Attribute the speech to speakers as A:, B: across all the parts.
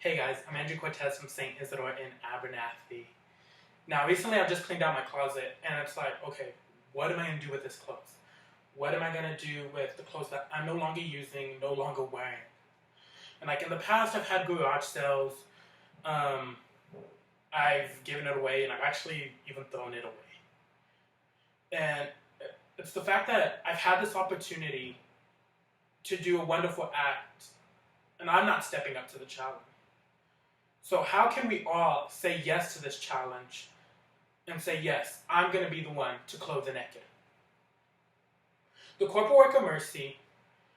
A: Hey guys, I'm Andrew Cortez from St. Isidore in Abernathy. Now recently I've just cleaned out my closet and it's like, okay, what am I going to do with this clothes? What am I going to do with the clothes that I'm no longer using, no longer wearing? And like in the past I've had garage sales, I've given it away and I've actually even thrown it away. And it's the fact that I've had this opportunity to do a wonderful act and I'm not stepping up to the challenge. So how can we all say yes to this challenge and say, yes, I'm going to be the one to clothe the naked? The corporate work of mercy,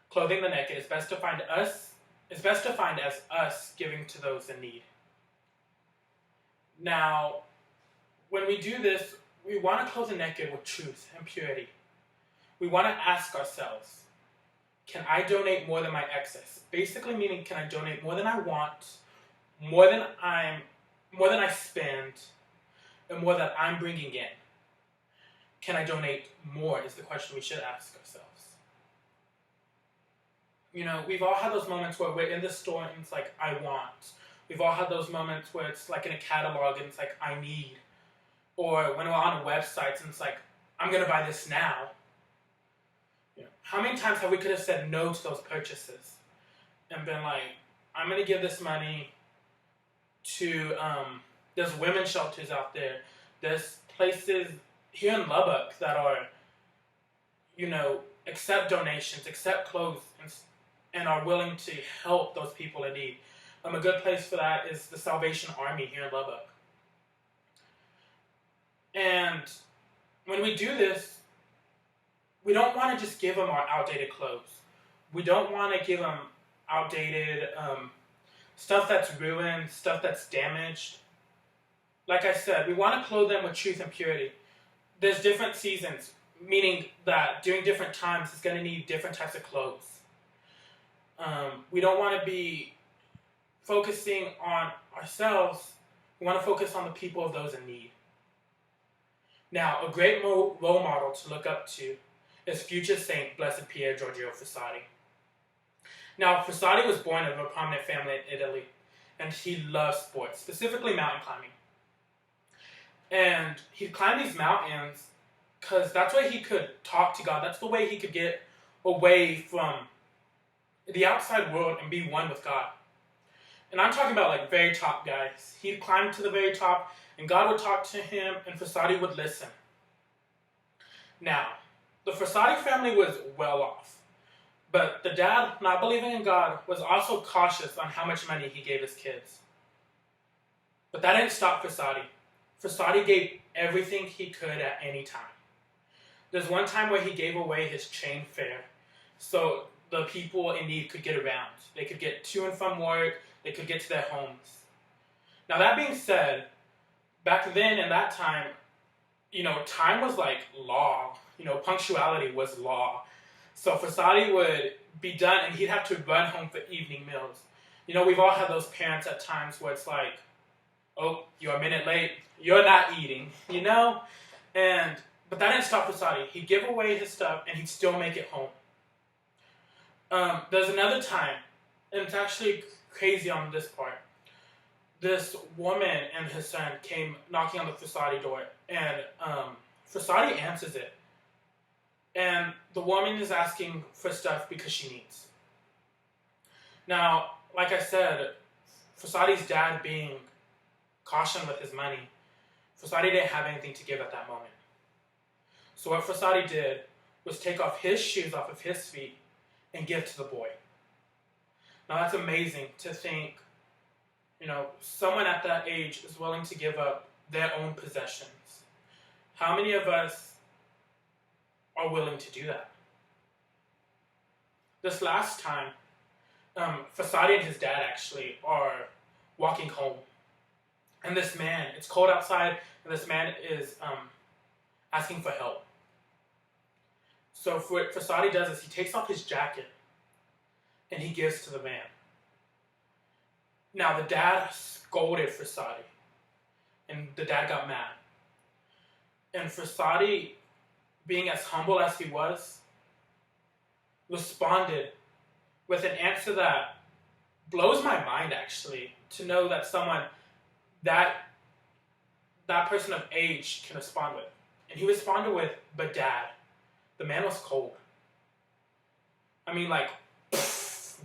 A: clothing the naked, is best defined as us giving to those in need. Now, when we do this, we want to clothe the naked with truth and purity. We want to ask ourselves, can I donate more than my excess? Basically meaning, can I donate more than I want, more than I spend, and more than I'm bringing in? Can I donate more is the question we should ask ourselves. You know, we've all had those moments where we're in the store and it's like, I want. We've all had those moments where it's like in a catalog and it's like, I need. Or when we're on websites and it's like, I'm going to buy this now. You know, how many times have we could have said no to those purchases and been like, I'm going to give this money to, there's women's shelters out there. There's places here in Lubbock that are, accept donations, accept clothes, and are willing to help those people in need. A good place for that is the Salvation Army here in Lubbock. And when we do this, we don't want to just give them our outdated clothes. We don't want to give them outdated stuff that's ruined, stuff that's damaged. Like I said, we want to clothe them with truth and purity. There's different seasons, meaning that during different times, it's going to need different types of clothes. We don't want to be focusing on ourselves. We want to focus on the people of those in need. Now, a great role model to look up to is future Saint Blessed Pier Giorgio Frassati. Now, Frassati was born of a prominent family in Italy, and he loved sports, specifically mountain climbing. And he'd climb these mountains because that's where he could talk to God. That's the way he could get away from the outside world and be one with God. And I'm talking about like very top guys. He'd climb to the very top, and God would talk to him, and Frassati would listen. Now, the Frassati family was well off. But the dad, not believing in God, was also cautious on how much money he gave his kids. But that didn't stop Frassati. Frassati gave everything he could at any time. There's one time where he gave away his train fare so the people in need could get around. They could get to and from work, they could get to their homes. Now that being said, back then in that time, time was like law. Punctuality was law. So Frassati would be done and he'd have to run home for evening meals. We've all had those parents at times where it's like, oh, you're a minute late, you're not eating, But that didn't stop Frassati. He'd give away his stuff and he'd still make it home. There's another time, and it's actually crazy on this part. This woman and his son came knocking on the Frassati door, and Frassati answers it. And the woman is asking for stuff because she needs. Now, like I said, Frassati's dad being cautious with his money, Frassati didn't have anything to give at that moment. So what Frassati did was take off his shoes off of his feet and give to the boy. Now that's amazing to think, someone at that age is willing to give up their own possessions. How many of us are willing to do that? This last time, Frassati and his dad actually are walking home. And this man, it's cold outside, and this man is asking for help. So what Frassati does is he takes off his jacket and he gives to the man. Now the dad scolded Frassati, and the dad got mad. And Frassati, being as humble as he was, responded with an answer that blows my mind actually to know that someone that that person of age can respond with. And he responded with, "But Dad, the man was cold." I mean, like,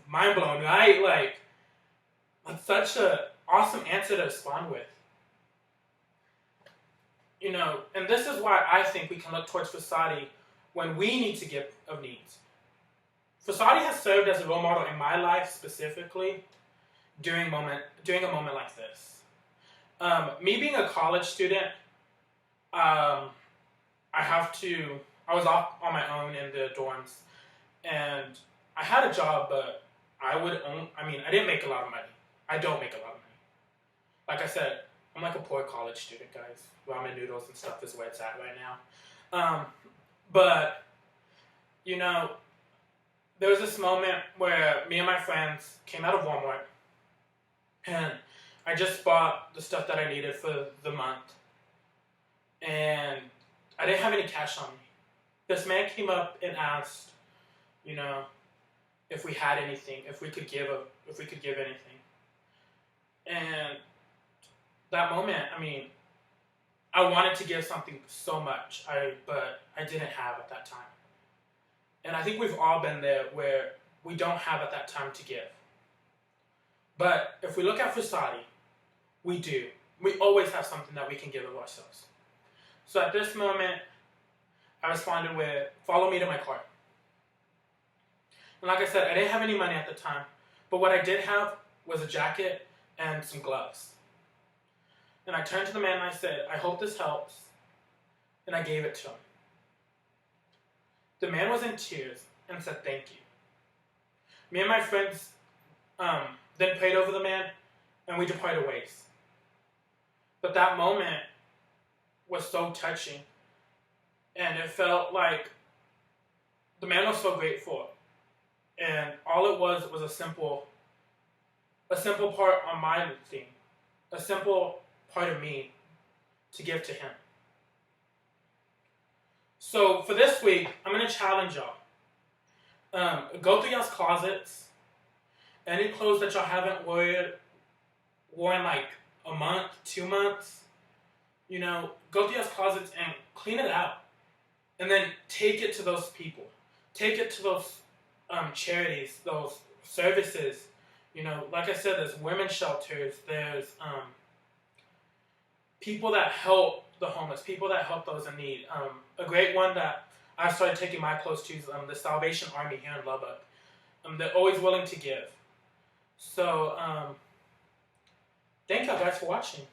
A: mind blown, right? Like, that's such a awesome answer to respond with. You know, and this is why I think we can look towards Fasadi when we need to give of needs. Fasadi has served as a role model in my life specifically during a moment like this. Me being a college student, I was off on my own in the dorms, and I had a job, but I didn't make a lot of money. I don't make a lot of money. Like I said, I'm like a poor college student, guys. Ramen noodles and stuff is where it's at right now. But, you know, there was this moment where me and my friends came out of Walmart, and I just bought the stuff that I needed for the month, and I didn't have any cash on me. This man came up and asked, you know, if we had anything, if we could give anything. And that moment, I mean, I wanted to give something so much, but I didn't have at that time. And I think we've all been there where we don't have at that time to give. But if we look at Fasadi, we do. We always have something that we can give of ourselves. So at this moment, I responded with, "Follow me to my car." And like I said, I didn't have any money at the time, but what I did have was a jacket and some gloves. And I turned to the man and I said, "I hope this helps." And I gave it to him. The man was in tears and said, "Thank you." Me and my friends then prayed over the man, and we departed ways. But that moment was so touching, and it felt like the man was so grateful, and all it was a simple part on my thing, a simple part of me to give to him. So for this week, I'm going to challenge y'all. Go through y'all's closets. Any clothes that y'all haven't worn like a month, 2 months, you know, go through y'all's closets and clean it out. And then take it to those people. Take it to those charities, those services. You know, like I said, there's women's shelters, there's people that help the homeless, people that help those in need. A great one that I started taking my clothes to is the Salvation Army here in Lubbock. They're always willing to give. So, thank y'all guys for watching.